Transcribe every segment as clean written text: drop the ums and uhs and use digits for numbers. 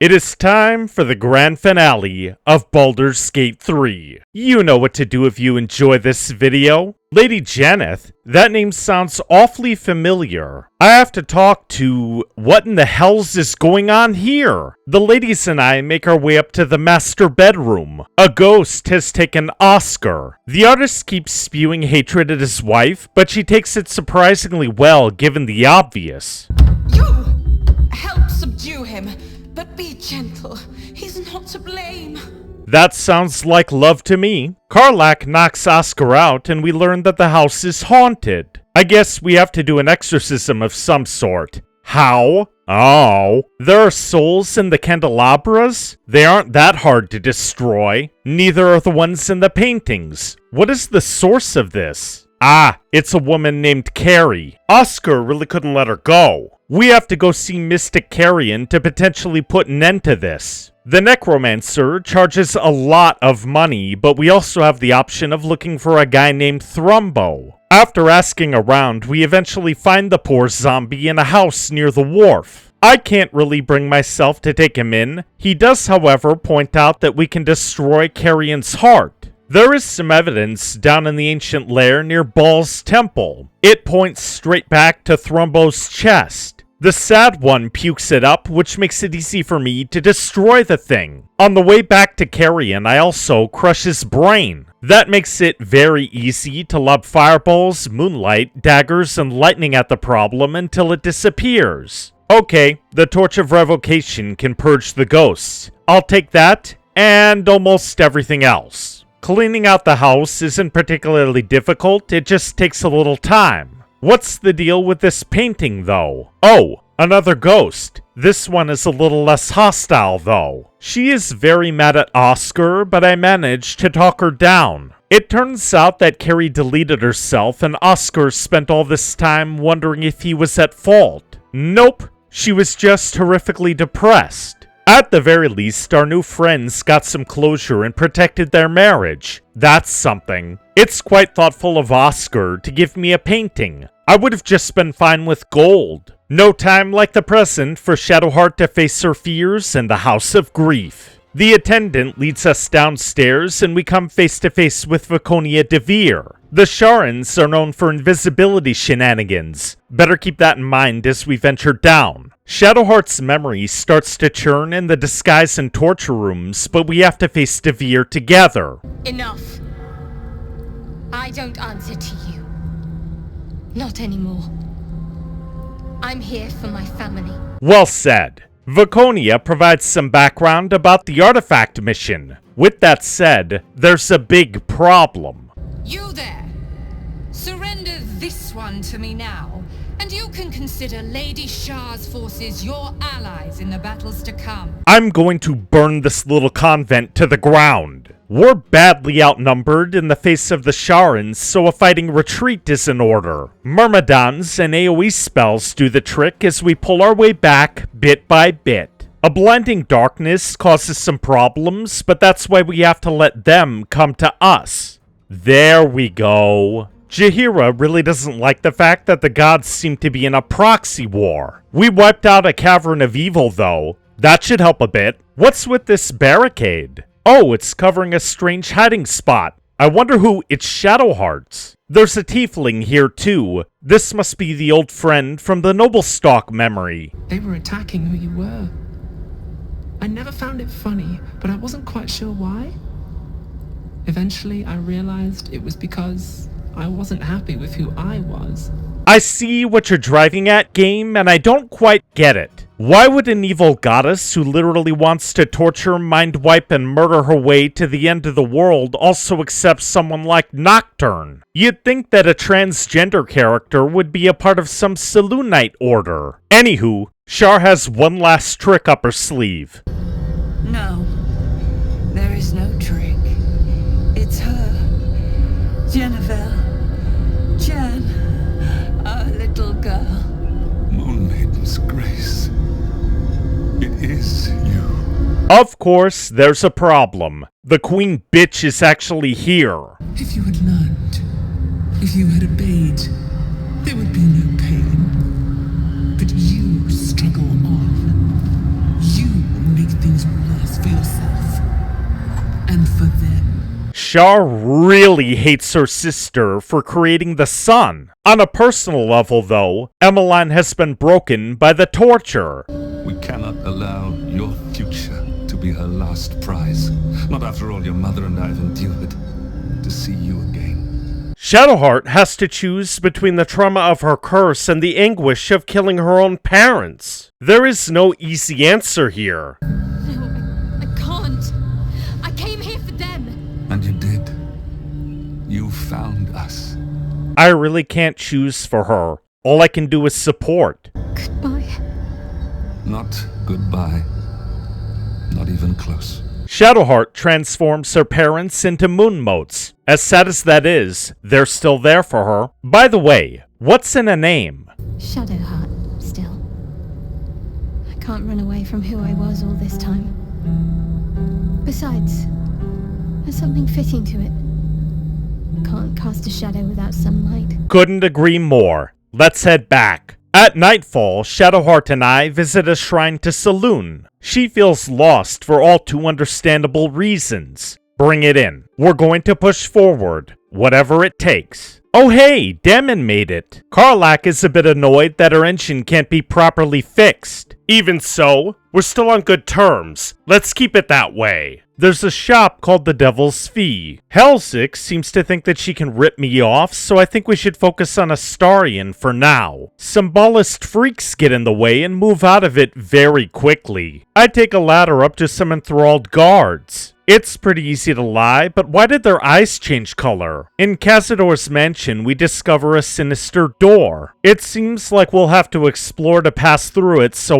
It is time for the grand finale of Baldur's Gate 3. You know what to do if you enjoy this video. Lady Janeth, that name sounds awfully familiar. I have to talk to... what in the hells is going on here? The ladies and I make our way up to the master bedroom. A ghost has taken Oscar. The artist keeps spewing hatred at his wife, but she takes it surprisingly well given the obvious. You! Help subdue him, but be gentle. He's not to blame. That sounds like love to me. Karlach knocks Oscar out and we learn that the house is haunted. I guess we have to do an exorcism of some sort. How? Oh, there are souls in the candelabras? They aren't that hard to destroy. Neither are the ones in the paintings. What is the source of this? Ah, it's a woman named Carrie. Oscar really couldn't let her go. We have to go see Mystic Carrion to potentially put an end to this. The necromancer charges a lot of money, but we also have the option of looking for a guy named Thrumbo. After asking around, we eventually find the poor zombie in a house near the wharf. I can't really bring myself to take him in. He does, however, point out that we can destroy Carrion's heart. There is some evidence down in the ancient lair near Baal's temple. It points straight back to Thrumbo's chest. The sad one pukes it up, which makes it easy for me to destroy the thing. On the way back to Carrion, I also crush his brain. That makes it very easy to lob fireballs, moonlight, daggers, and lightning at the problem until it disappears. Okay, the Torch of Revocation can purge the ghosts. I'll take that, and almost everything else. Cleaning out the house isn't particularly difficult, it just takes a little time. What's the deal with this painting, though? Oh, another ghost. This one is a little less hostile, though. She is very mad at Oscar, but I managed to talk her down. It turns out that Carrie deleted herself, and Oscar spent all this time wondering if he was at fault. Nope, she was just horrifically depressed. At the very least, our new friends got some closure and protected their marriage. That's something. It's quite thoughtful of Oscar to give me a painting. I would have just been fine with gold. No time like the present for Shadowheart to face her fears in the House of Grief. The attendant leads us downstairs and we come face to face with Viconia de Vere. The Sharans are known for invisibility shenanigans. Better keep that in mind as we venture down. Shadowheart's memory starts to churn in the disguise and torture rooms, but we have to face de Vere together. Enough. I don't answer to you. Not anymore. I'm here for my family. Well said. Viconia provides some background about the artifact mission. With that said, there's a big problem. You there! Surrender this one to me now, and you can consider Lady Shah's forces your allies in the battles to come. I'm going to burn this little convent to the ground. We're badly outnumbered in the face of the Sharans, so a fighting retreat is in order. Myrmidons and AoE spells do the trick as we pull our way back bit by bit. A blinding darkness causes some problems, but that's why we have to let them come to us. There we go. Jaheira really doesn't like the fact that the gods seem to be in a proxy war. We wiped out a cavern of evil, though. That should help a bit. What's with this barricade? Oh, it's covering a strange hiding spot. I wonder who... It's Shadowheart's. There's a tiefling here, too. This must be the old friend from the Noblestalk memory. They were attacking who you were. I never found it funny, but I wasn't quite sure why. Eventually, I realized it was because I wasn't happy with who I was. I see what you're driving at, game, and I don't quite get it. Why would an evil goddess who literally wants to torture, mind wipe, and murder her way to the end of the world also accept someone like Nocturne? You'd think that a transgender character would be a part of some Selûnite order. Anywho, Shar has one last trick up her sleeve. No, there is no trick. It's her. Jennifer. Jen. Our little girl. Moon Maiden's grace. It is you. Of course, there's a problem. The queen bitch is actually here. If you had learned, if you had obeyed, there would be no pain. But you struggle on. You make Shar really hates her sister for creating the sun. On a personal level, though, Emmeline has been broken by the torture. We cannot allow your future to be her last prize. Not after all your mother and I have endured. To see you again. Shadowheart has to choose between the trauma of her curse and the anguish of killing her own parents. There is no easy answer here. No, I can't. I came here for them. And you did. You found us. I really can't choose for her. All I can do is support. Goodbye. Not goodbye. Not even close. Shadowheart transforms her parents into moon motes. As sad as that is, they're still there for her. By the way, what's in a name? Shadowheart, still. I can't run away from who I was all this time. Besides, there's something fitting to it. Can't cast a shadow without sunlight. Couldn't agree more. Let's head back. At nightfall, Shadowheart and I visit a shrine to Saloon. She feels lost for all too understandable reasons. Bring it in. We're going to push forward, whatever it takes. Oh hey, Damon made it. Karlach is a bit annoyed that her engine can't be properly fixed. Even so, we're still on good terms. Let's keep it that way. There's a shop called the Devil's Fee. Hellsix seems to think that she can rip me off, so I think we should focus on Astarion for now. Some ballast freaks get in the way and move out of it very quickly. I take a ladder up to some enthralled guards. It's pretty easy to lie, but why did their eyes change color? In Cazador's mansion, we discover a sinister door. It seems like we'll have to explore to pass through it, so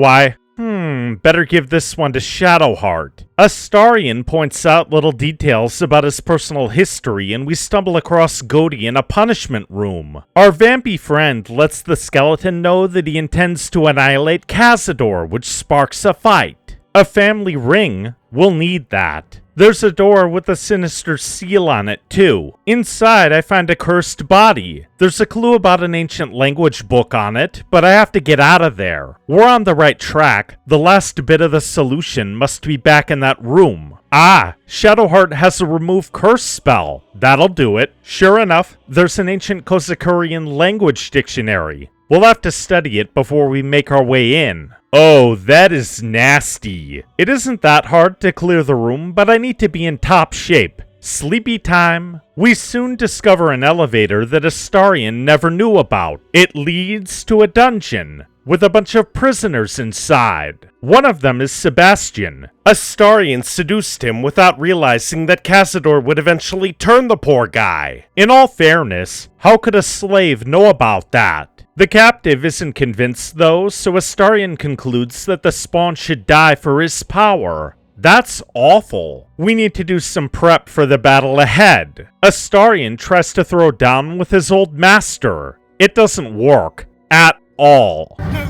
better give this one to Shadowheart. Astarion points out little details about his personal history, and we stumble across Godi in a punishment room. Our vampy friend lets the skeleton know that he intends to annihilate Cazador, which sparks a fight. A family ring? We'll need that. There's a door with a sinister seal on it, too. Inside, I find a cursed body. There's a clue about an ancient language book on it, but I have to get out of there. We're on the right track. The last bit of the solution must be back in that room. Ah, Shadowheart has a remove curse spell. That'll do it. Sure enough, there's an ancient Kozakurian language dictionary. We'll have to study it before we make our way in. Oh, that is nasty. It isn't that hard to clear the room, but I need to be in top shape. Sleepy time. We soon discover an elevator that Astarion never knew about. It leads to a dungeon with a bunch of prisoners inside. One of them is Sebastian. Astarion seduced him without realizing that Cazador would eventually turn the poor guy. In all fairness, how could a slave know about that? The captive isn't convinced though, so Astarion concludes that the spawn should die for his power. That's awful. We need to do some prep for the battle ahead. Astarion tries to throw down with his old master. It doesn't work at all. No!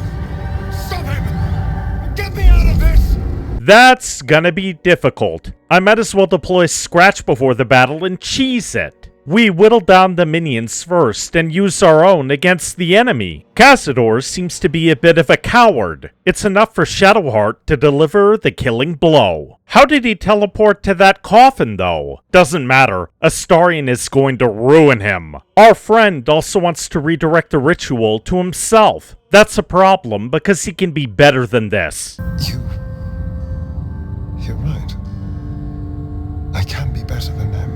Stop him! Get me out of this! That's gonna be difficult. I might as well deploy Scratch before the battle and cheese it. We whittle down the minions first and use our own against the enemy. Cazador seems to be a bit of a coward. It's enough for Shadowheart to deliver the killing blow. How did he teleport to that coffin though? Doesn't matter. Astarion is going to ruin him. Our friend also wants to redirect the ritual to himself. That's a problem because he can be better than this. You're right. I can be better than them.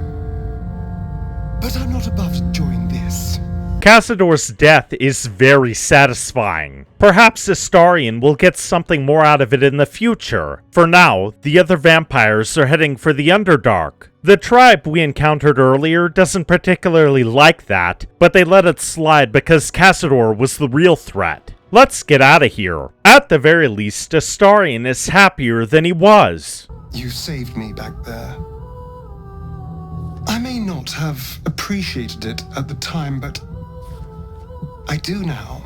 But I'm not above enjoying this. Cazador's death is very satisfying. Perhaps Astarion will get something more out of it in the future. For now, the other vampires are heading for the Underdark. The tribe we encountered earlier doesn't particularly like that, but they let it slide because Cazador was the real threat. Let's get out of here. At the very least, Astarion is happier than he was. You saved me back there. I may not have appreciated it at the time, but I do now.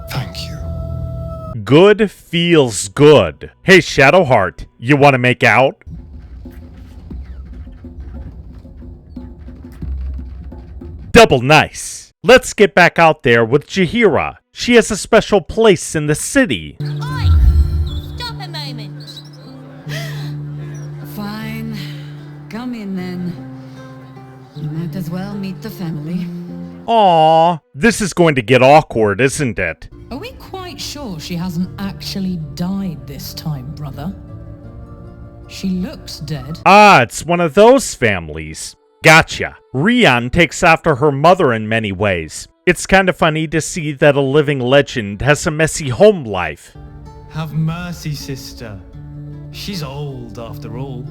Thank you. Good feels good. Hey, Shadowheart, you want to make out? Double nice. Let's get back out there with Jaheira. She has a special place in the city. Oi! Stop a moment. Fine. well meet the family. Aww, this is going to get awkward, isn't it? Are we quite sure she hasn't actually died this time, brother? She looks dead. Ah, it's one of those families. Gotcha. Rian takes after her mother in many ways. It's kind of funny to see that a living legend has a messy home life. Have mercy, sister. She's old after all.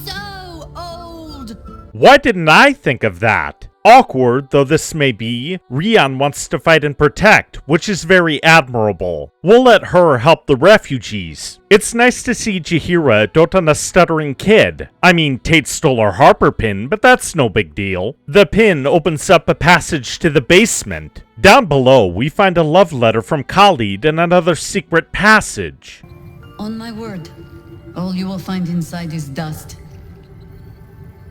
So old! Why didn't I think of that? Awkward though this may be, Rian wants to fight and protect, which is very admirable. We'll let her help the refugees. It's nice to see Jaheira dote on a stuttering kid. I mean, Tate stole our Harper pin, but that's no big deal. The pin opens up a passage to the basement. Down below, we find a love letter from Khalid and another secret passage. On my word, all you will find inside is dust.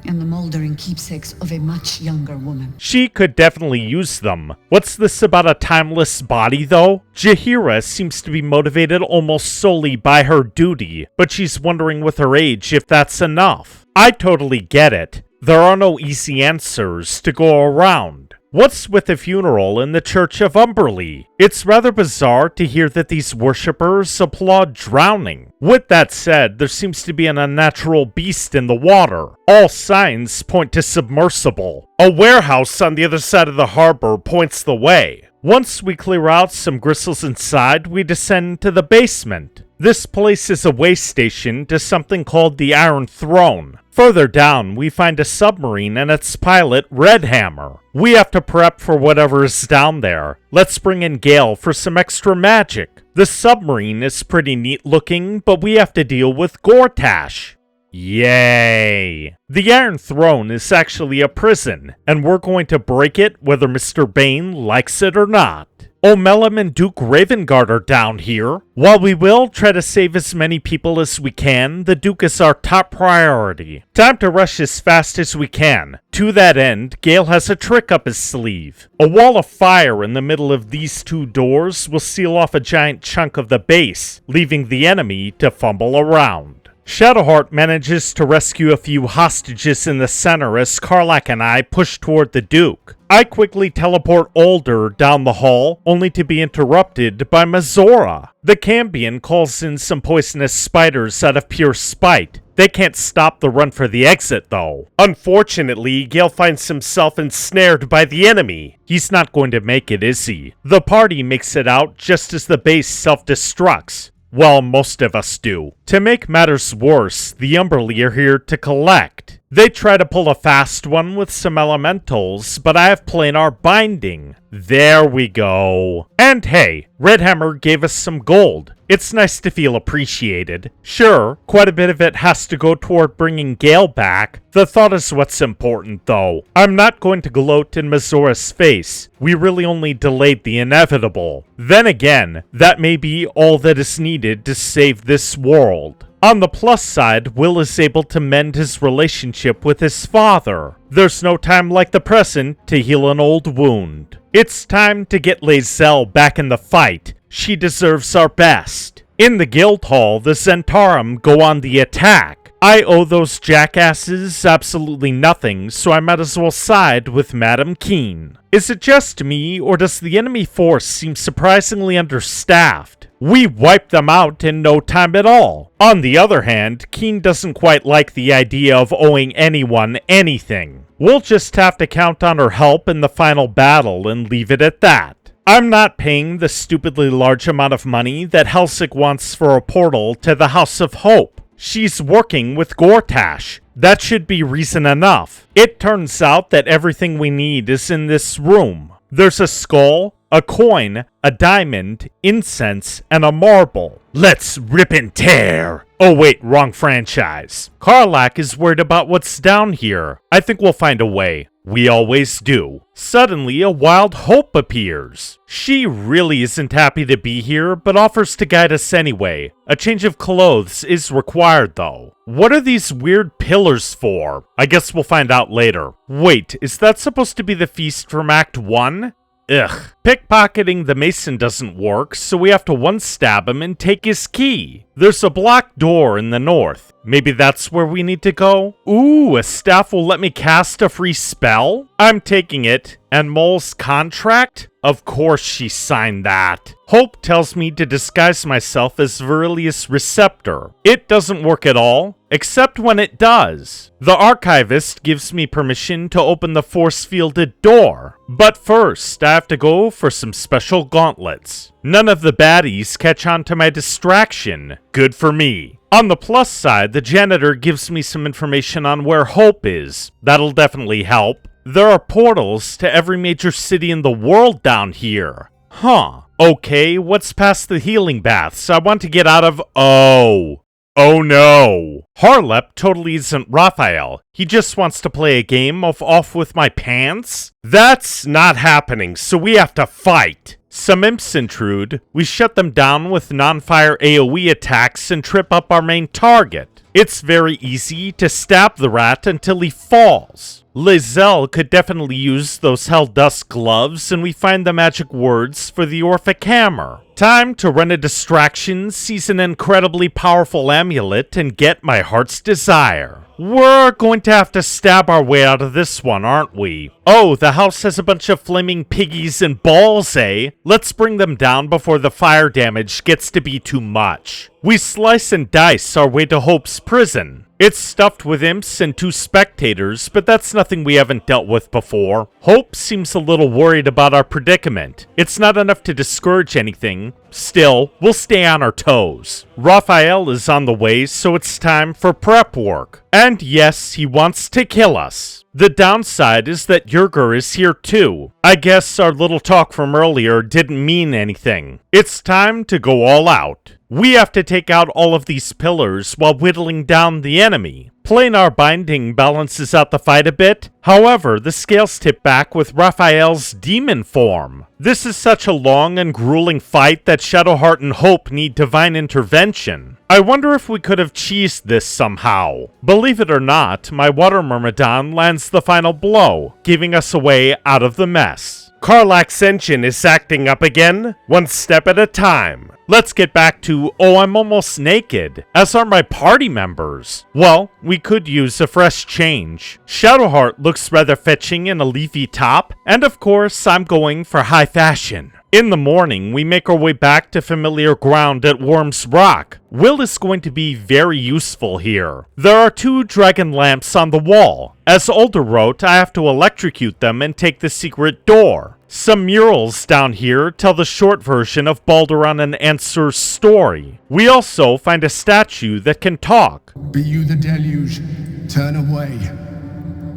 And the moldering keepsakes of a much younger woman. She could definitely use them. What's this about a timeless body, though? Jaheira seems to be motivated almost solely by her duty, but she's wondering with her age if that's enough. I totally get it. There are no easy answers to go around. What's with the funeral in the Church of Umberlee? It's rather bizarre to hear that these worshippers applaud drowning. With that said, there seems to be an unnatural beast in the water. All signs point to submersible. A warehouse on the other side of the harbor points the way. Once we clear out some gristles inside, we descend to the basement. This place is a way station to something called the Iron Throne. Further down, we find a submarine and its pilot, Redhammer. We have to prep for whatever is down there. Let's bring in Gale for some extra magic. The submarine is pretty neat looking, but we have to deal with Gortash. Yay! The Iron Throne is actually a prison, and we're going to break it whether Mr. Bane likes it or not. Omelum and Duke Ravengard are down here. While we will try to save as many people as we can, the Duke is our top priority. Time to rush as fast as we can. To that end, Gale has a trick up his sleeve. A wall of fire in the middle of these two doors will seal off a giant chunk of the base, leaving the enemy to fumble around. Shadowheart manages to rescue a few hostages in the center as Karlach and I push toward the Duke. I quickly teleport Baldur down the hall, only to be interrupted by Mazora. The Cambion calls in some poisonous spiders out of pure spite. They can't stop the run for the exit, though. Unfortunately, Gale finds himself ensnared by the enemy. He's not going to make it, is he? The party makes it out just as the base self-destructs. Well, most of us do. To make matters worse, the Umberlee are here to collect. They try to pull a fast one with some elementals, but I have planar binding. There we go. And hey, Redhammer gave us some gold. It's nice to feel appreciated. Sure, quite a bit of it has to go toward bringing Gale back. The thought is what's important, though. I'm not going to gloat in Mazora's face. We really only delayed the inevitable. Then again, that may be all that is needed to save this world. On the plus side, Will is able to mend his relationship with his father. There's no time like the present to heal an old wound. It's time to get Lae'zel back in the fight. She deserves our best. In the guild hall, the Zentarum go on the attack. I owe those jackasses absolutely nothing, so I might as well side with Madam Keen. Is it just me, or does the enemy force seem surprisingly understaffed? We wiped them out in no time at all. On the other hand, Keen doesn't quite like the idea of owing anyone anything. We'll just have to count on her help in the final battle and leave it at that. I'm not paying the stupidly large amount of money that Helsik wants for a portal to the House of Hope. She's working with Gortash. That should be reason enough. It turns out that everything we need is in this room. There's a skull, a coin, a diamond, incense, and a marble. Let's rip and tear! Oh wait, wrong franchise. Karlach is worried about what's down here. I think we'll find a way. We always do. Suddenly, a wild hope appears. She really isn't happy to be here, but offers to guide us anyway. A change of clothes is required, though. What are these weird pillars for? I guess we'll find out later. Wait, is that supposed to be the feast from Act 1? Ugh. Pickpocketing the mason doesn't work, so we have to one-stab him and take his key. There's a blocked door in the north. Maybe that's where we need to go? Ooh, a staff will let me cast a free spell? I'm taking it. And Mole's contract? Of course she signed that. Hope tells me to disguise myself as Verilius Receptor. It doesn't work at all, except when it does. The archivist gives me permission to open the force-fielded door. But first, I have to go for some special gauntlets. None of the baddies catch on to my distraction. Good for me. On the plus side, the janitor gives me some information on where Hope is. That'll definitely help. There are portals to every major city in the world down here. Huh. Okay, what's past the healing baths? I want to get out of... Oh no. Harlep totally isn't Raphael. He just wants to play a game of Off With My Pants? That's not happening, so we have to fight. Some imps intrude, we shut them down with non-fire AoE attacks and trip up our main target. It's very easy to stab the rat until he falls. Lizelle could definitely use those Hell Dust gloves, and we find the magic words for the Orphic Hammer. Time to run a distraction, seize an incredibly powerful amulet, and get my heart's desire. We're going to have to stab our way out of this one, aren't we? Oh, the house has a bunch of flaming piggies and balls, eh? Let's bring them down before the fire damage gets to be too much. We slice and dice our way to Hope's prison. It's stuffed with imps and 2 spectators, but that's nothing we haven't dealt with before. Hope seems a little worried about our predicament. It's not enough to discourage anything. Still, we'll stay on our toes. Raphael is on the way, so it's time for prep work. And yes, he wants to kill us. The downside is that Yerger is here too. I guess our little talk from earlier didn't mean anything. It's time to go all out. We have to take out all of these pillars while whittling down the enemy. Planar binding balances out the fight a bit. However, the scales tip back with Raphael's demon form. This is such a long and grueling fight that Shadowheart and Hope need divine intervention. I wonder if we could have cheesed this somehow. Believe it or not, my water myrmidon lands the final blow, giving us a way out of the mess. Karlach's engine is acting up again, one step at a time. Let's get back to, oh, I'm almost naked, as are my party members. Well, we could use a fresh change. Shadowheart looks rather fetching in a leafy top, and of course, I'm going for high fashion. In the morning, we make our way back to familiar ground at Worm's Rock. Will is going to be very useful here. There are 2 dragon lamps on the wall. As Alder wrote, I have to electrocute them and take the secret door. Some murals down here tell the short version of Baldur and Answer's story. We also find a statue that can talk. Be you the deluge, turn away.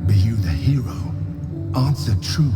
Be you the hero, answer true.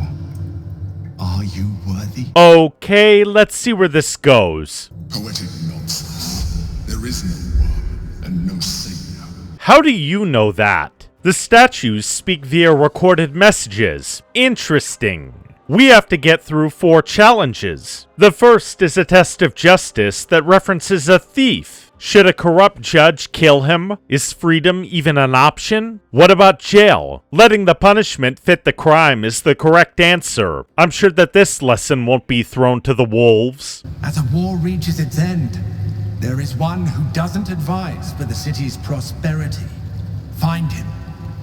Are you worthy? Okay, let's see where this goes. Poetic nonsense. There is no worm and no savior. How do you know that? The statues speak via recorded messages. Interesting. We have to get through 4 challenges. The first is a test of justice that references a thief. Should a corrupt judge kill him? Is freedom even an option? What about jail? Letting the punishment fit the crime is the correct answer. I'm sure that this lesson won't be thrown to the wolves. As a war reaches its end, there is one who doesn't advise for the city's prosperity. Find him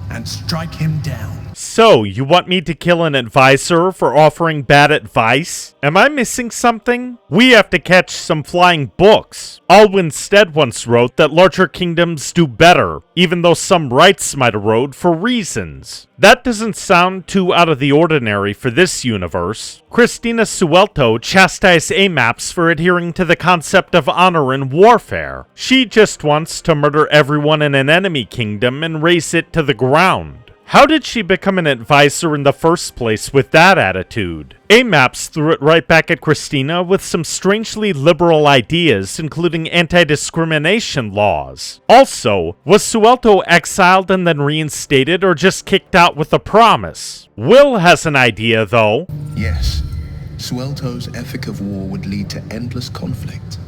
and strike him down. So, you want me to kill an advisor for offering bad advice? Am I missing something? We have to catch some flying books. Alwyn Stead once wrote that larger kingdoms do better, even though some rights might erode for reasons. That doesn't sound too out of the ordinary for this universe. Christina Suelto chastised AMAPs for adhering to the concept of honor in warfare. She just wants to murder everyone in an enemy kingdom and raze it to the ground. How did she become an advisor in the first place with that attitude? AMAPs threw it right back at Christina with some strangely liberal ideas, including anti-discrimination laws. Also, was Suelto exiled and then reinstated, or just kicked out with a promise? Will has an idea, though. Yes. Suelto's ethic of war would lead to endless conflict.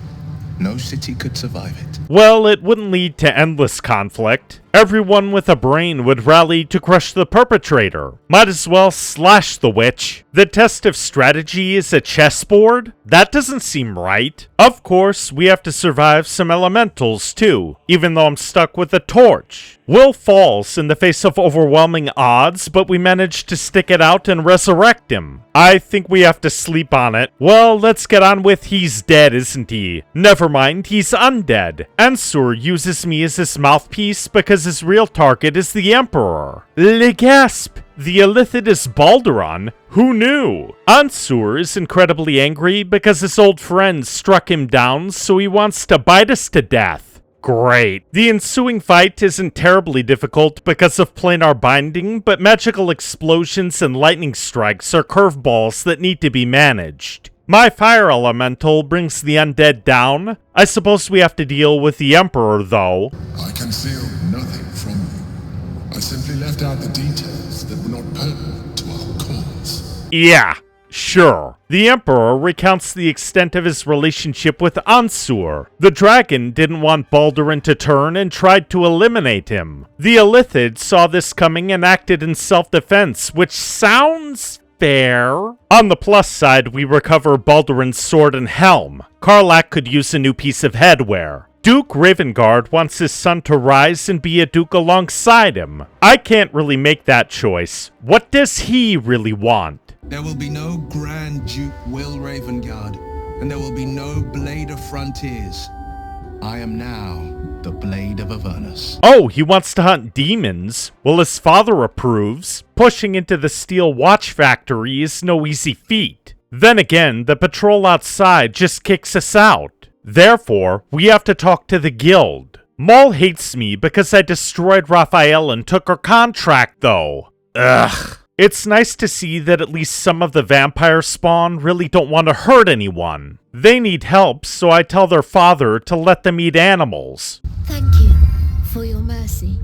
No city could survive it. Well, it wouldn't lead to endless conflict. Everyone with a brain would rally to crush the perpetrator. Might as well slash the witch. The test of strategy is a chessboard? That doesn't seem right. Of course, we have to survive some elementals too, even though I'm stuck with a torch. Will falls in the face of overwhelming odds, but we managed to stick it out and resurrect him. I think we have to sleep on it. Well, let's get on with he's dead, isn't he? Never mind, he's undead. Ansur uses me as his mouthpiece because his real target is the Emperor. Le gasp! The Illithid is Baldur. Who knew? Ansur is incredibly angry because his old friend struck him down, so he wants to bite us to death. Great. The ensuing fight isn't terribly difficult because of planar binding, but magical explosions and lightning strikes are curveballs that need to be managed. My fire elemental brings the undead down. I suppose we have to deal with the Emperor, though. I concealed nothing from you. I simply left out the details that were not pertinent to our cause. Yeah, sure. The Emperor recounts the extent of his relationship with Ansur. The dragon didn't want Baldur to turn and tried to eliminate him. The Illithid saw this coming and acted in self-defense, which sounds fair. On the plus side, we recover Baldur's sword and helm. Karlach could use a new piece of headwear. Duke Ravengard wants his son to rise and be a duke alongside him. I can't really make that choice. What does he really want? There will be no Grand Duke Will Ravengard, and there will be no Blade of Frontiers. I am now the Blade of Avernus. Oh, he wants to hunt demons. Well, his father approves. Pushing into the steel watch factory is no easy feat. Then again, the patrol outside just kicks us out. Therefore, we have to talk to the guild. Maul hates me because I destroyed Raphael and took her contract, though. Ugh. It's nice to see that at least some of the vampire spawn really don't want to hurt anyone. They need help, so I tell their father to let them eat animals. Thank you for your mercy.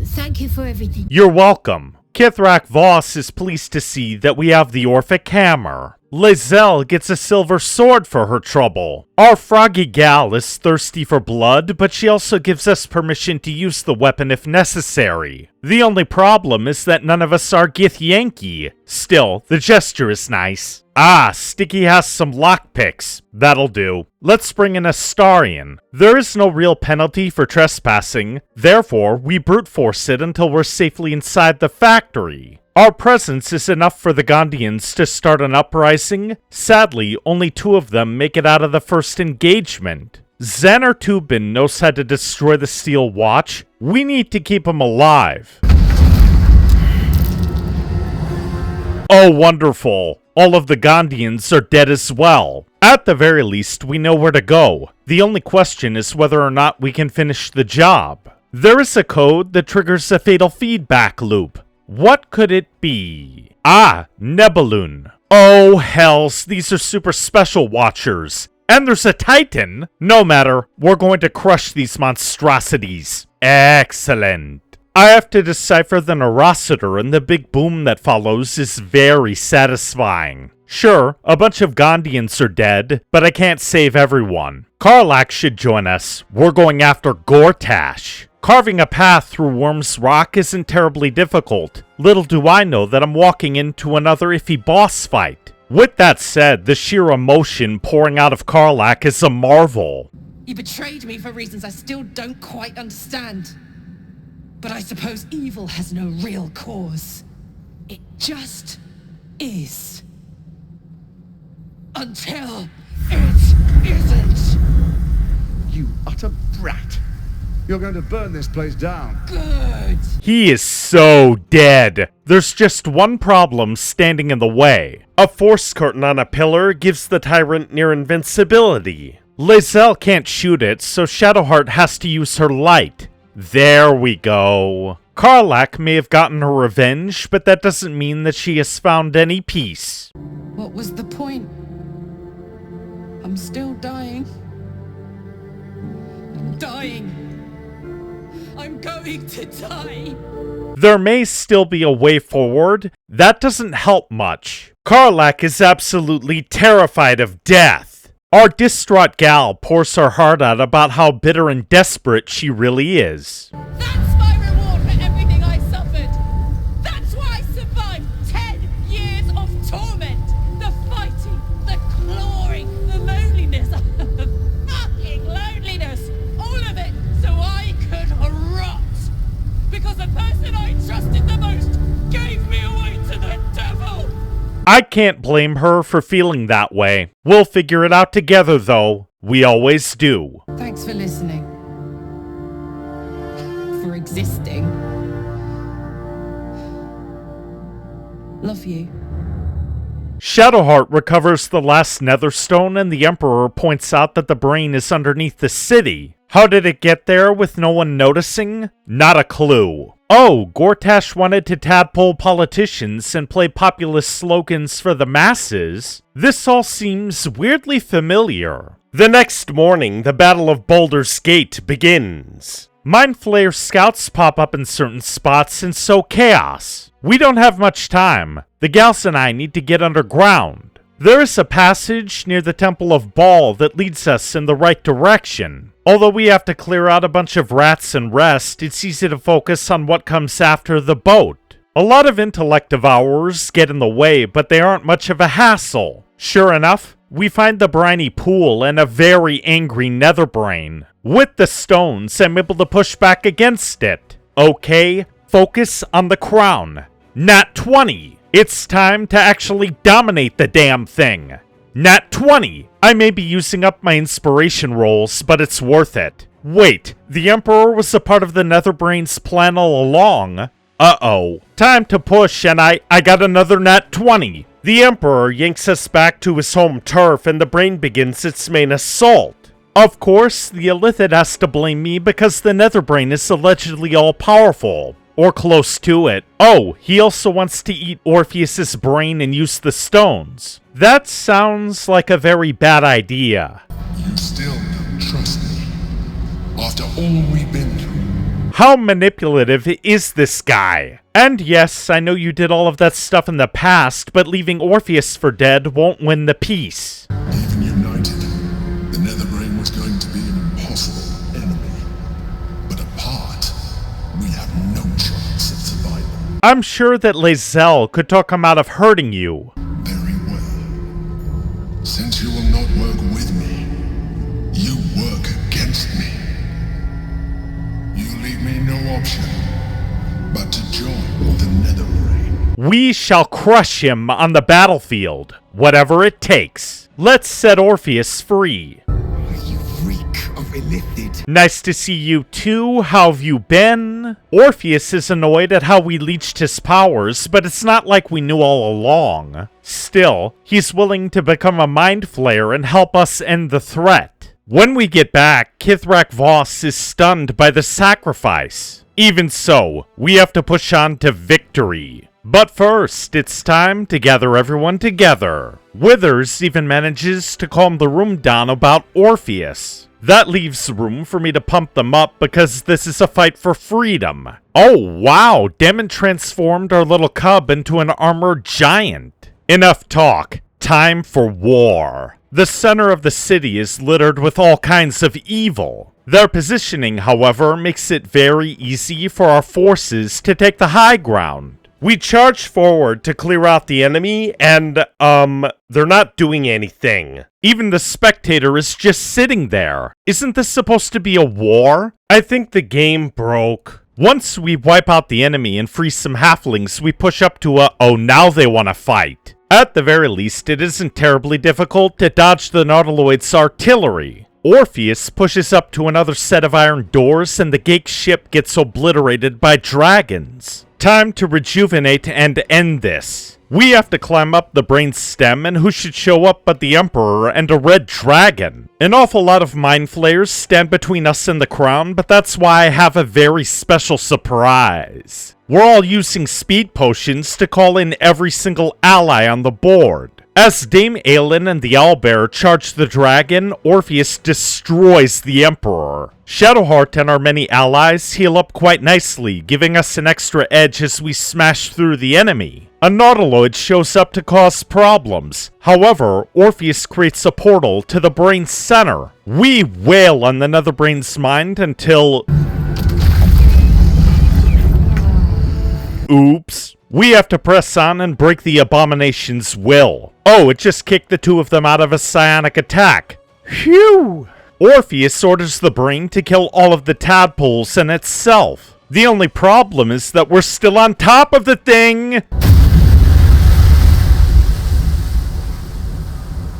Thank you for everything. You're welcome. Kithrak Voss is pleased to see that we have the Orphic Hammer. Lizelle gets a silver sword for her trouble. Our froggy gal is thirsty for blood, but she also gives us permission to use the weapon if necessary. The only problem is that none of us are Githyanki. Still, the gesture is nice. Ah, Sticky has some lockpicks. That'll do. Let's bring in Astarion. There is no real penalty for trespassing, therefore we brute force it until we're safely inside the factory. Our presence is enough for the Gondians to start an uprising. Sadly, only 2 of them make it out of the first engagement. Xanar Tubin knows how to destroy the steel watch. We need to keep him alive. Oh, wonderful. All of the Gondians are dead as well. At the very least, we know where to go. The only question is whether or not we can finish the job. There is a code that triggers a fatal feedback loop. What could it be? Ah, Nebulun. Oh, hells, these are super special watchers. And there's a Titan. No matter, we're going to crush these monstrosities. Excellent. I have to decipher the Neurocitor, and the big boom that follows is very satisfying. Sure, a bunch of Gondians are dead, but I can't save everyone. Karlach should join us. We're going after Gortash. Carving a path through Worm's Rock isn't terribly difficult. Little do I know that I'm walking into another iffy boss fight. With that said, the sheer emotion pouring out of Karlach is a marvel. You betrayed me for reasons I still don't quite understand. But I suppose evil has no real cause. It just is. Until it isn't. You utter brat. You're going to burn this place down. Good. He is so dead. There's just one problem standing in the way. A force curtain on a pillar gives the tyrant near invincibility. Lizelle can't shoot it, so Shadowheart has to use her light. There we go. Karlach may have gotten her revenge, but that doesn't mean that she has found any peace. What was the point? I'm still dying. I'm dying. I'm going to die. There may still be a way forward. That doesn't help much. Karlach is absolutely terrified of death. Our distraught gal pours her heart out about how bitter and desperate she really is. I can't blame her for feeling that way. We'll figure it out together, though. We always do. Thanks for listening. For existing. Love you. Shadowheart recovers the last Netherstone, and the Emperor points out that the brain is underneath the city. How did it get there with no one noticing? Not a clue. Oh, Gortash wanted to tadpole politicians and play populist slogans for the masses? This all seems weirdly familiar. The next morning, the Battle of Baldur's Gate begins. Mind Flayer scouts pop up in certain spots and sow chaos. We don't have much time. The gals and I need to get underground. There is a passage near the Temple of Baal that leads us in the right direction. Although we have to clear out a bunch of rats and rest, it's easy to focus on what comes after the boat. A lot of intellect devourers get in the way, but they aren't much of a hassle. Sure enough, we find the briny pool and a very angry Netherbrain. With the stones, I'm able to push back against it. Okay, focus on the crown. Nat 20! It's time to actually dominate the damn thing. Nat 20! I may be using up my inspiration rolls, but it's worth it. Wait, the Emperor was a part of the Netherbrain's plan all along. Uh-oh. Time to push, and I got another Nat 20. The Emperor yanks us back to his home turf, and the brain begins its main assault. Of course, the Illithid has to blame me because the Netherbrain is allegedly all-powerful. Or close to it. Oh, he also wants to eat Orpheus's brain and use the stones. That sounds like a very bad idea. You still don't trust me, after all we've been through. How manipulative is this guy? And yes, I know you did all of that stuff in the past, but leaving Orpheus for dead won't win the peace. Even united, the Netherbrain was going to be an impossible enemy. But apart, we have no chance of survival. I'm sure that Lae'zel could talk him out of hurting you. Very well. Since you will not work with me, you work against me. You leave me no option but to join the Netherbrain. We shall crush him on the battlefield, whatever it takes. Let's set Orpheus free. You freak of Illithid. Nice to see you too. How have you been? Orpheus is annoyed at how we leached his powers, but it's not like we knew all along. Still, he's willing to become a Mind Flayer and help us end the threat. When we get back, Kithrak Voss is stunned by the sacrifice. Even so, we have to push on to victory. But first, it's time to gather everyone together. Withers even manages to calm the room down about Orpheus. That leaves room for me to pump them up because this is a fight for freedom. Oh wow, Demon transformed our little cub into an armored giant. Enough talk. Time for war. The center of the city is littered with all kinds of evil. Their positioning, however, makes it very easy for our forces to take the high ground. We charge forward to clear out the enemy, and, they're not doing anything. Even the spectator is just sitting there. Isn't this supposed to be a war? I think the game broke. Once we wipe out the enemy and free some halflings, we push up to a, oh, now they want to fight. At the very least, it isn't terribly difficult to dodge the Nautiloid's artillery. Orpheus pushes up to another set of iron doors, and the Gate ship gets obliterated by dragons. Time to rejuvenate and end this. We have to climb up the brain stem, and who should show up but the Emperor and a red dragon? An awful lot of Mind Flayers stand between us and the crown, but that's why I have a very special surprise. We're all using speed potions to call in every single ally on the board. As Dame Aelin and the Owlbear charge the dragon, Orpheus destroys the Emperor. Shadowheart and our many allies heal up quite nicely, giving us an extra edge as we smash through the enemy. A Nautiloid shows up to cause problems. However, Orpheus creates a portal to the brain's center. We wail on the Netherbrain's mind until... Oops. We have to press on and break the Abomination's will. Oh, it just kicked the two of them out of a psionic attack. Phew! Orpheus orders the brain to kill all of the tadpoles and itself. The only problem is that we're still on top of the thing!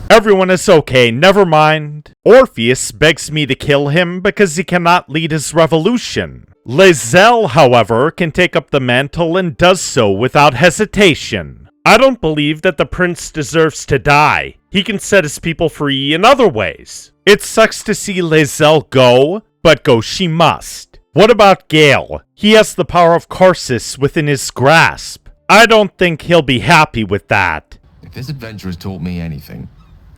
Everyone is okay, never mind. Orpheus begs me to kill him because he cannot lead his revolution. Lae'zel, however, can take up the mantle and does so without hesitation. I don't believe that the prince deserves to die. He can set his people free in other ways. It sucks to see Lae'zel go, but go she must. What about Gale? He has the power of Karsus within his grasp. I don't think he'll be happy with that. If this adventure has taught me anything,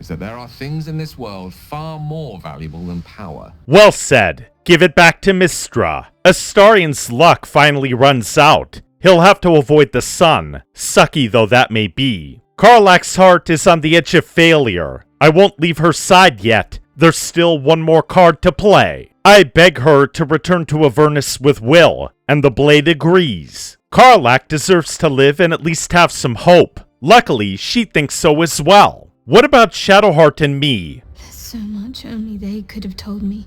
it's that there are things in this world far more valuable than power. Well said. Give it back to Mystra. Astarion's luck finally runs out. He'll have to avoid the sun, sucky though that may be. Karlach's heart is on the edge of failure. I won't leave her side yet. There's still one more card to play. I beg her to return to Avernus with Will, and the blade agrees. Karlach deserves to live and at least have some hope. Luckily, she thinks so as well. What about Shadowheart and me? There's so much only they could have told me.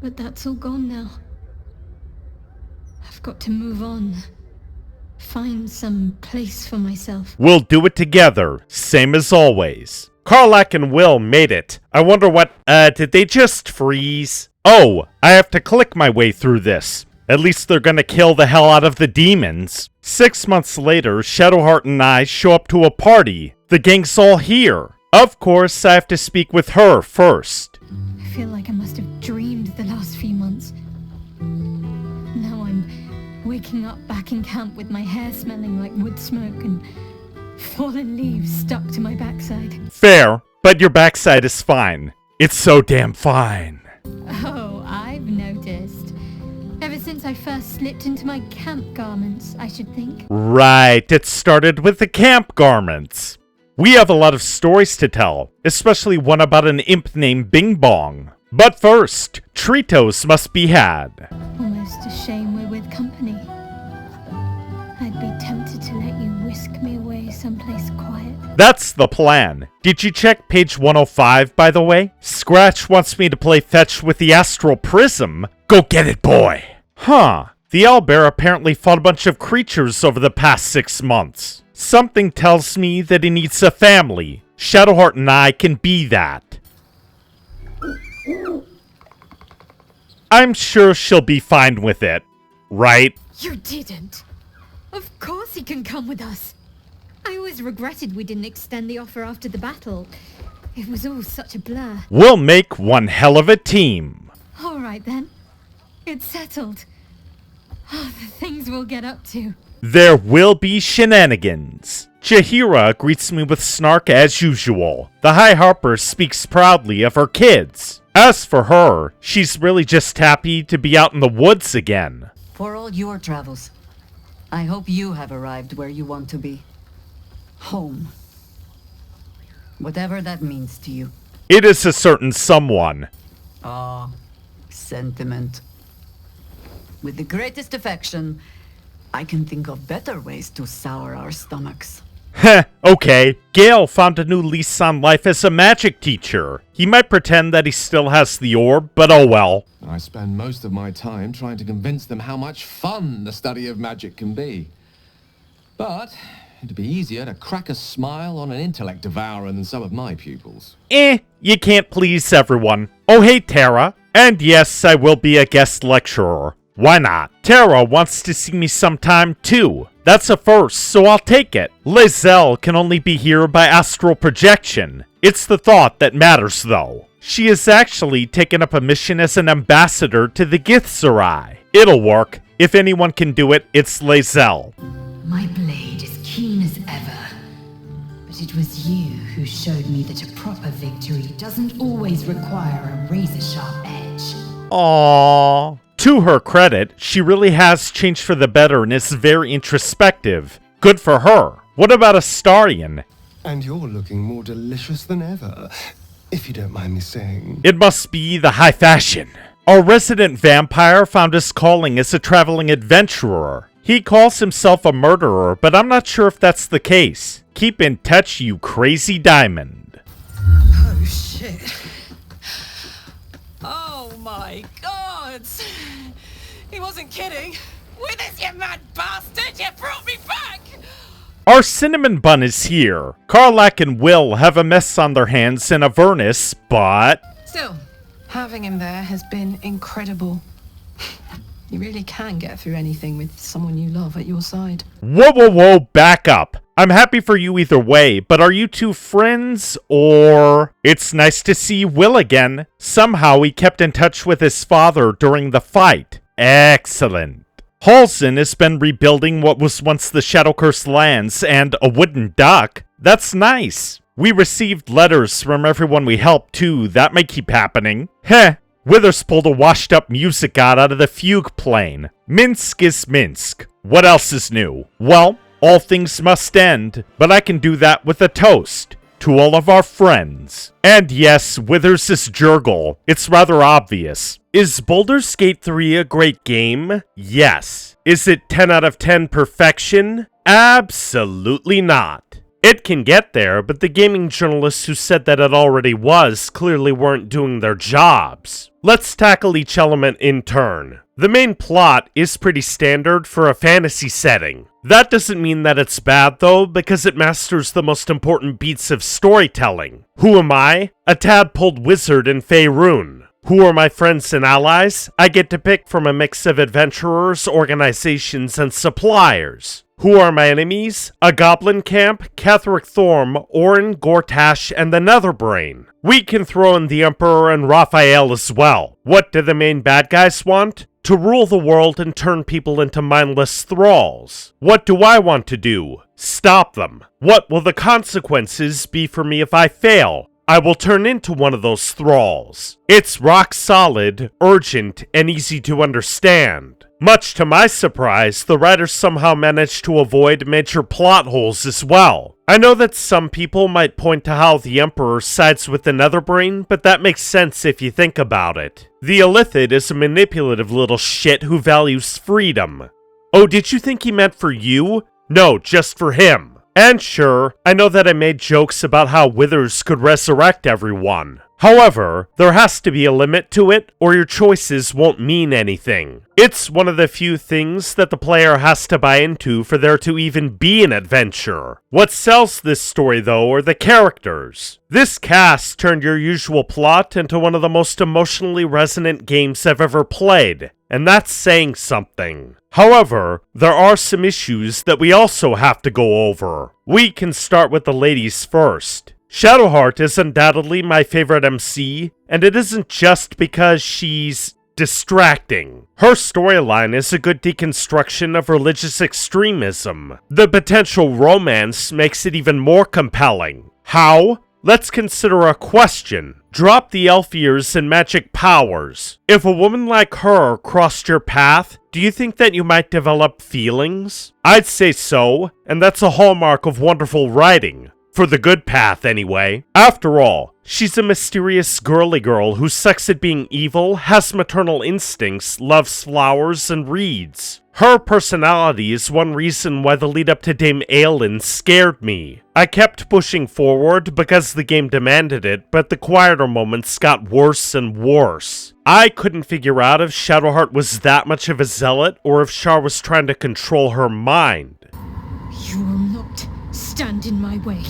But that's all gone now. I've got to move on. Find some place for myself. We'll do it together, same as always. Karlach and Will made it. I wonder what, did they just freeze? Oh, I have to click my way through this. At least they're gonna kill the hell out of the demons. 6 months later, Shadowheart and I show up to a party. The gang's all here. Of course, I have to speak with her first. I feel like I must have dreamed the last few months. Now I'm waking up back in camp with my hair smelling like wood smoke and fallen leaves stuck to my backside. Fair, but your backside is fine. It's so damn fine. Oh, I've noticed. Ever since I first slipped into my camp garments, I should think. Right, it started with the camp garments. We have a lot of stories to tell, especially one about an imp named Bing Bong. But first, Tritos must be had. Almost a shame we're with company. I'd be tempted to let you whisk me away someplace quiet. That's the plan. Did you check page 105, by the way? Scratch wants me to play fetch with the Astral Prism. Go get it, boy! Huh. The owlbear apparently fought a bunch of creatures over the past 6 months. Something tells me that he needs a family. Shadowheart and I can be that. I'm sure she'll be fine with it, right? You didn't. Of course he can come with us. I always regretted we didn't extend the offer after the battle. It was all such a blur. We'll make one hell of a team. All right then. It's settled. Oh, the things we'll get up to. There will be shenanigans. Chihira greets me with snark as usual. The High Harper speaks proudly of her kids. As for her, she's really just happy to be out in the woods again. For all your travels, I hope you have arrived where you want to be. Home. Whatever that means to you. It is a certain someone. Ah, sentiment. With the greatest affection, I can think of better ways to sour our stomachs. Heh, okay. Gale found a new lease on life as a magic teacher. He might pretend that he still has the orb, but oh well. I spend most of my time trying to convince them how much fun the study of magic can be. But it'd be easier to crack a smile on an intellect devourer than some of my pupils. You can't please everyone. Oh hey, Tara. And yes, I will be a guest lecturer. Why not? Tara wants to see me sometime too. That's a first, so I'll take it. Lae'zel can only be here by astral projection. It's the thought that matters though. She has actually taken up a mission as an ambassador to the Githzerai. It'll work. If anyone can do it, it's Lae'zel. My blade is keen as ever. But it was you who showed me that a proper victory doesn't always require a razor-sharp edge. Aww. To her credit, she really has changed for the better and is very introspective. Good for her. What about Astarion? And you're looking more delicious than ever, if you don't mind me saying. It must be the high fashion. Our resident vampire found his calling as a traveling adventurer. He calls himself a murderer, but I'm not sure if that's the case. Keep in touch, you crazy diamond. Oh, shit. Oh, my God. He wasn't kidding. With this, you mad bastard! You brought me back! Our cinnamon bun is here. Karlach and Will have a mess on their hands in Avernus, but... Still, having him there has been incredible. You really can get through anything with someone you love at your side. Whoa, back up. I'm happy for you either way, but are you two friends, or... It's nice to see Will again. Somehow he kept in touch with his father during the fight. Excellent. Halsin has been rebuilding what was once the Shadowcurse lands and a wooden duck. That's nice. We received letters from everyone we helped too. That may keep happening. Heh. Withers pulled a washed-up music god out of the fugue plane. Minsk is Minsk. What else is new? Well, all things must end, but I can do that with a toast. To all of our friends. And yes, Withers is Jurgle. It's rather obvious. Is Baldur's Gate 3 a great game? Yes. Is it 10 out of 10 perfection? Absolutely not. It can get there, but the gaming journalists who said that it already was clearly weren't doing their jobs. Let's tackle each element in turn. The main plot is pretty standard for a fantasy setting. That doesn't mean that it's bad though, because it masters the most important beats of storytelling. Who am I? A tadpoled wizard in Faerun. Who are my friends and allies? I get to pick from a mix of adventurers, organizations, and suppliers. Who are my enemies? A goblin camp, Catherick Thorm, Orin, Gortash, and the Netherbrain. We can throw in the Emperor and Raphael as well. What do the main bad guys want? To rule the world and turn people into mindless thralls. What do I want to do? Stop them. What will the consequences be for me if I fail? I will turn into one of those thralls. It's rock solid, urgent, and easy to understand. Much to my surprise, the writers somehow managed to avoid major plot holes as well. I know that some people might point to how the Emperor sides with the Netherbrain, but that makes sense if you think about it. The Illithid is a manipulative little shit who values freedom. Oh, did you think he meant for you? No, just for him. And sure, I know that I made jokes about how Withers could resurrect everyone. However, there has to be a limit to it, or your choices won't mean anything. It's one of the few things that the player has to buy into for there to even be an adventure. What sells this story, though, are the characters. This cast turned your usual plot into one of the most emotionally resonant games I've ever played, and that's saying something. However, there are some issues that we also have to go over. We can start with the ladies first. Shadowheart is undoubtedly my favorite MC, and it isn't just because she's distracting. Her storyline is a good deconstruction of religious extremism. The potential romance makes it even more compelling. How? Let's consider a question. Drop the elf ears and magic powers. If a woman like her crossed your path, do you think that you might develop feelings? I'd say so, and that's a hallmark of wonderful writing. For the good path, anyway. After all, she's a mysterious girly girl who sucks at being evil, has maternal instincts, loves flowers, and reads. Her personality is one reason why the lead up to Dame Aelin scared me. I kept pushing forward because the game demanded it, but the quieter moments got worse and worse. I couldn't figure out if Shadowheart was that much of a zealot, or if Shar was trying to control her mind. You will not stand in my way.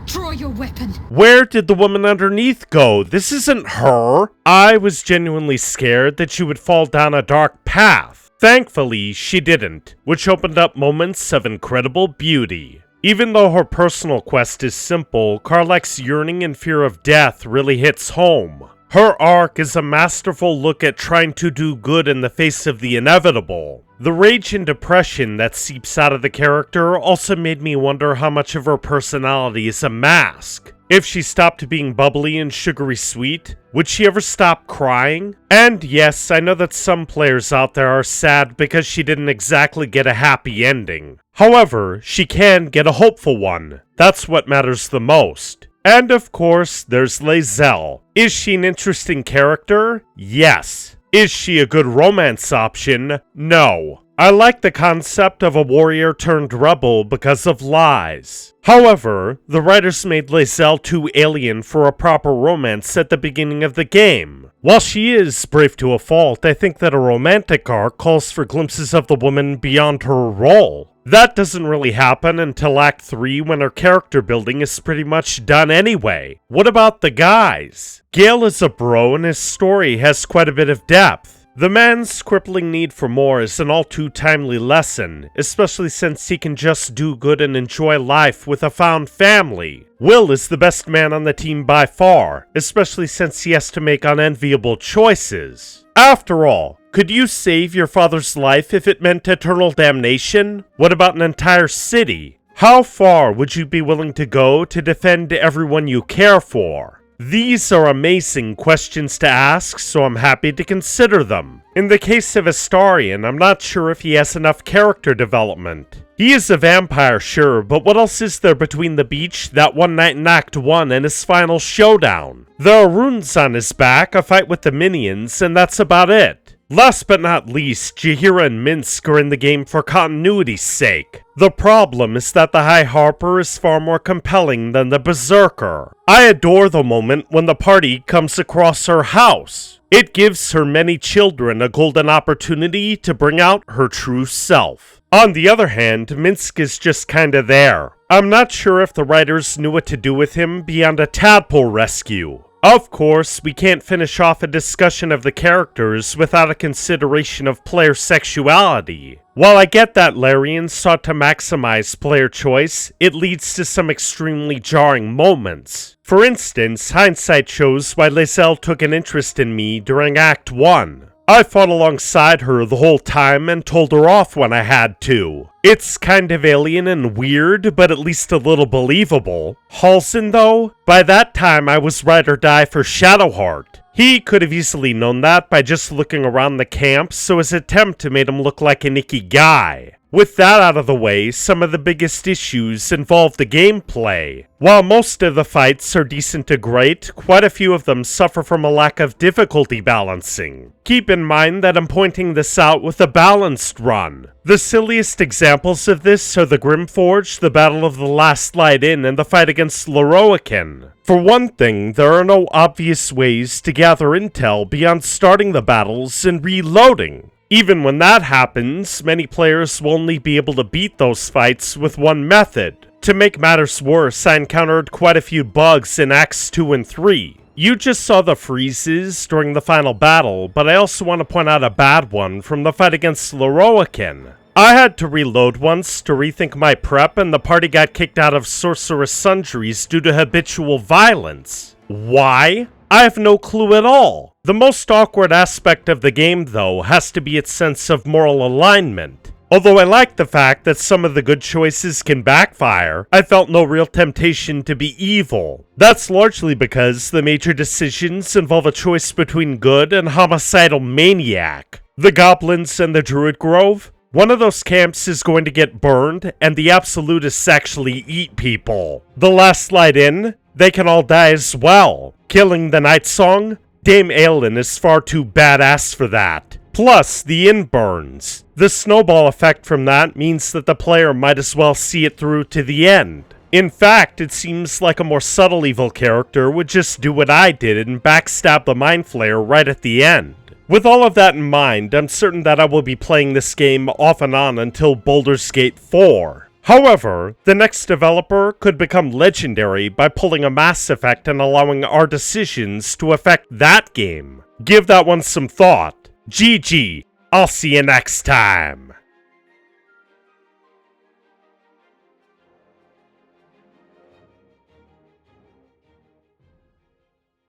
Draw your weapon. Where did the woman underneath go? This isn't her. I was genuinely scared that she would fall down a dark path. Thankfully, she didn't, which opened up moments of incredible beauty. Even though her personal quest is simple, Karlach's yearning and fear of death really hits home. Her arc is a masterful look at trying to do good in the face of the inevitable. The rage and depression that seeps out of the character also made me wonder how much of her personality is a mask. If she stopped being bubbly and sugary sweet, would she ever stop crying? And yes, I know that some players out there are sad because she didn't exactly get a happy ending. However, she can get a hopeful one. That's what matters the most. And of course, there's Lae'zel. Is she an interesting character? Yes. Is she a good romance option? No. I like the concept of a warrior turned rebel because of lies. However, the writers made Lae'zel too alien for a proper romance at the beginning of the game. While she is brave to a fault, I think that a romantic arc calls for glimpses of the woman beyond her role. That doesn't really happen until Act 3 when her character building is pretty much done anyway. What about the guys? Gale is a bro and his story has quite a bit of depth. The man's crippling need for more is an all too timely lesson, especially since he can just do good and enjoy life with a found family. Will is the best man on the team by far, especially since he has to make unenviable choices. After all, could you save your father's life if it meant eternal damnation? What about an entire city? How far would you be willing to go to defend everyone you care for? These are amazing questions to ask, so I'm happy to consider them. In the case of Astarion, I'm not sure if he has enough character development. He is a vampire, sure, but what else is there between the beach, that one night in Act 1, and his final showdown? There are runes on his back, a fight with the minions, and that's about it. Last but not least, Jaheira and Minsk are in the game for continuity's sake. The problem is that the High Harper is far more compelling than the Berserker. I adore the moment when the party comes across her house. It gives her many children a golden opportunity to bring out her true self. On the other hand, Minsk is just kinda there. I'm not sure if the writers knew what to do with him beyond a tadpole rescue. Of course, we can't finish off a discussion of the characters without a consideration of player sexuality. While I get that Larian sought to maximize player choice, it leads to some extremely jarring moments. For instance, hindsight shows why Lae'zel took an interest in me during Act 1. I fought alongside her the whole time and told her off when I had to. It's kind of alien and weird, but at least a little believable. Halsin, though? By that time I was ride or die for Shadowheart. He could have easily known that by just looking around the camp, so his attempt made him look like an icky guy. With that out of the way, some of the biggest issues involve the gameplay. While most of the fights are decent to great, quite a few of them suffer from a lack of difficulty balancing. Keep in mind that I'm pointing this out with a balanced run. The silliest examples of this are the Grimforge, the Battle of the Last Light Inn, and the fight against Lorroakan. For one thing, there are no obvious ways to gather intel beyond starting the battles and reloading. Even when that happens, many players will only be able to beat those fights with one method. To make matters worse, I encountered quite a few bugs in Acts 2 and 3. You just saw the freezes during the final battle, but I also want to point out a bad one from the fight against Lorroakan. I had to reload once to rethink my prep, and the party got kicked out of Sorceress Sundries due to habitual violence. Why? I have no clue at all. The most awkward aspect of the game, though, has to be its sense of moral alignment. Although I like the fact that some of the good choices can backfire, I felt no real temptation to be evil. That's largely because the major decisions involve a choice between good and homicidal maniac. The goblins and the Druid Grove? One of those camps is going to get burned, and the Absolutists actually eat people. The Last Light Inn? They can all die as well. Killing the Night Song? Dame Aelin is far too badass for that. Plus, the inn burns. The snowball effect from that means that the player might as well see it through to the end. In fact, it seems like a more subtle evil character would just do what I did and backstab the Mind Flayer right at the end. With all of that in mind, I'm certain that I will be playing this game off and on until Baldur's Gate 4. However, the next developer could become legendary by pulling a Mass Effect and allowing our decisions to affect that game. Give that one some thought. GG. I'll see you next time.